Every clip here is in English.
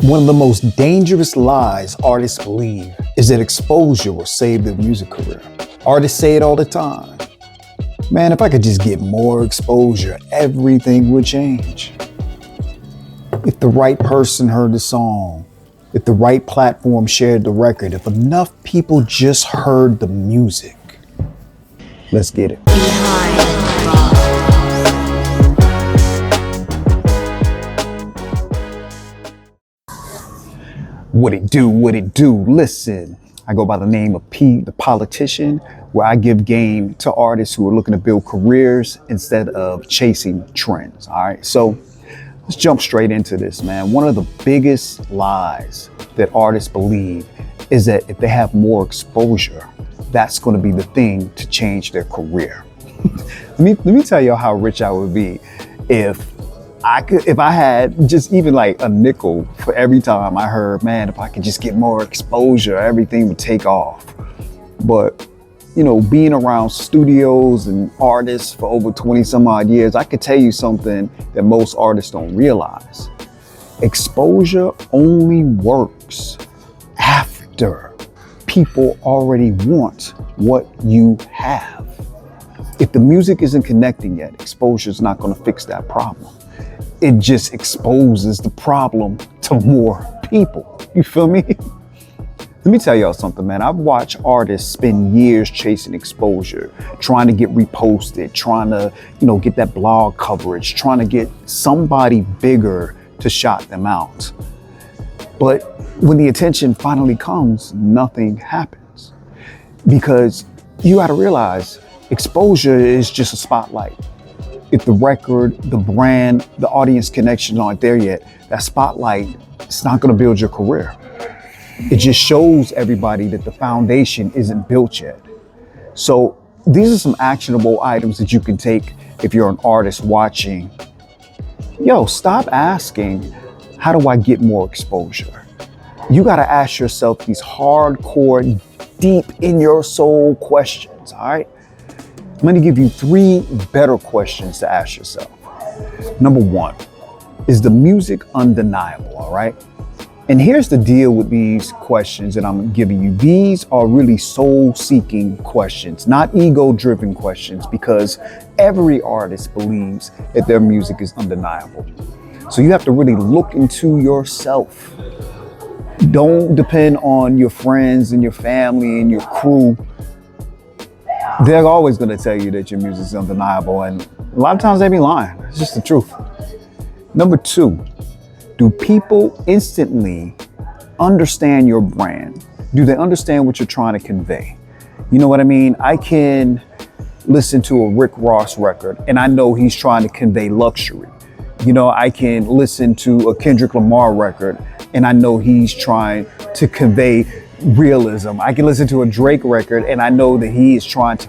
One of the most dangerous lies artists believe is that exposure will save their music career. Artists say it all the time. Man, if I could just get more exposure, everything would change. If the right person heard the song, if the right platform shared the record, if enough people just heard the music. Let's get it. What it do? Listen, I go by the name of P, the politician, where I give game to artists who are looking to build careers instead of chasing trends. All right, so let's jump straight into this, man. One of the biggest lies that artists believe is that if they have more exposure, that's going to be the thing to change their career. Let me tell you how rich I would be if I had just even like a nickel for every time I heard, man, if I could just get more exposure, everything would take off. But, you know, being around studios and artists for over 20 some odd years, I could tell you something that most artists don't realize. Exposure only works after people already want what you have. If the music isn't connecting yet, exposure is not going to fix that problem. It just exposes the problem to more people. You feel me? Let me tell y'all something, man. I've watched artists spend years chasing exposure, trying to get reposted, trying to, get that blog coverage, trying to get somebody bigger to shout them out. But when the attention finally comes, nothing happens. Because you got to realize exposure is just a spotlight. If the record, the brand, the audience connections aren't there yet, that spotlight, it's not going to build your career. It just shows everybody that the foundation isn't built yet. So these are some actionable items that you can take if you're an artist watching. Stop asking, how do I get more exposure? You got to ask yourself these hardcore, deep in your soul questions, all right? I'm going to give you 3 better questions to ask yourself. Number 1, is the music undeniable, all right? And here's the deal with these questions that I'm giving you. These are really soul-seeking questions, not ego-driven questions, because every artist believes that their music is undeniable. So you have to really look into yourself. Don't depend on your friends and your family and your crew. They're always going to tell you that your music is undeniable, and a lot of times they be lying. It's just the truth. Number 2, do people instantly understand your brand? Do they understand what you're trying to convey? You know what I mean? I can listen to a Rick Ross record and I know he's trying to convey luxury. I can listen to a Kendrick Lamar record and I know he's trying to convey realism. I can listen to a Drake record and I know that he is trying to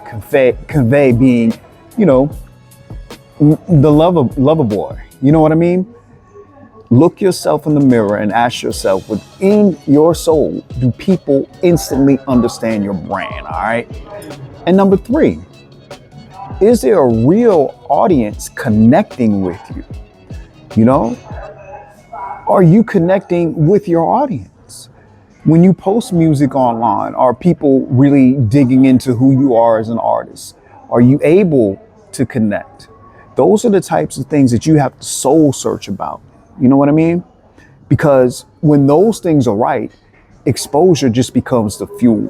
convey being, the lover boy. You know what I mean? Look yourself in the mirror and ask yourself, within your soul, do people instantly understand your brand, all right? And number 3, is there a real audience connecting with you? Are you connecting with your audience? When you post music online, are people really digging into who you are as an artist? Are you able to connect? Those are the types of things that you have to soul search about. You know what I mean? Because when those things are right, exposure just becomes the fuel.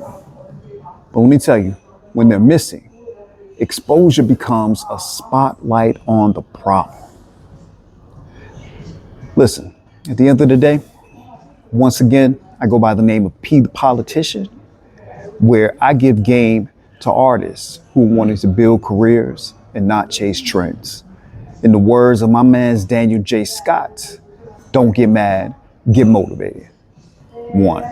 But let me tell you, when they're missing, exposure becomes a spotlight on the problem. Listen, at the end of the day, once again, I go by the name of P, the politician, where I give game to artists who wanted to build careers and not chase trends. In the words of my man's Daniel J. Scott, don't get mad, get motivated. 1.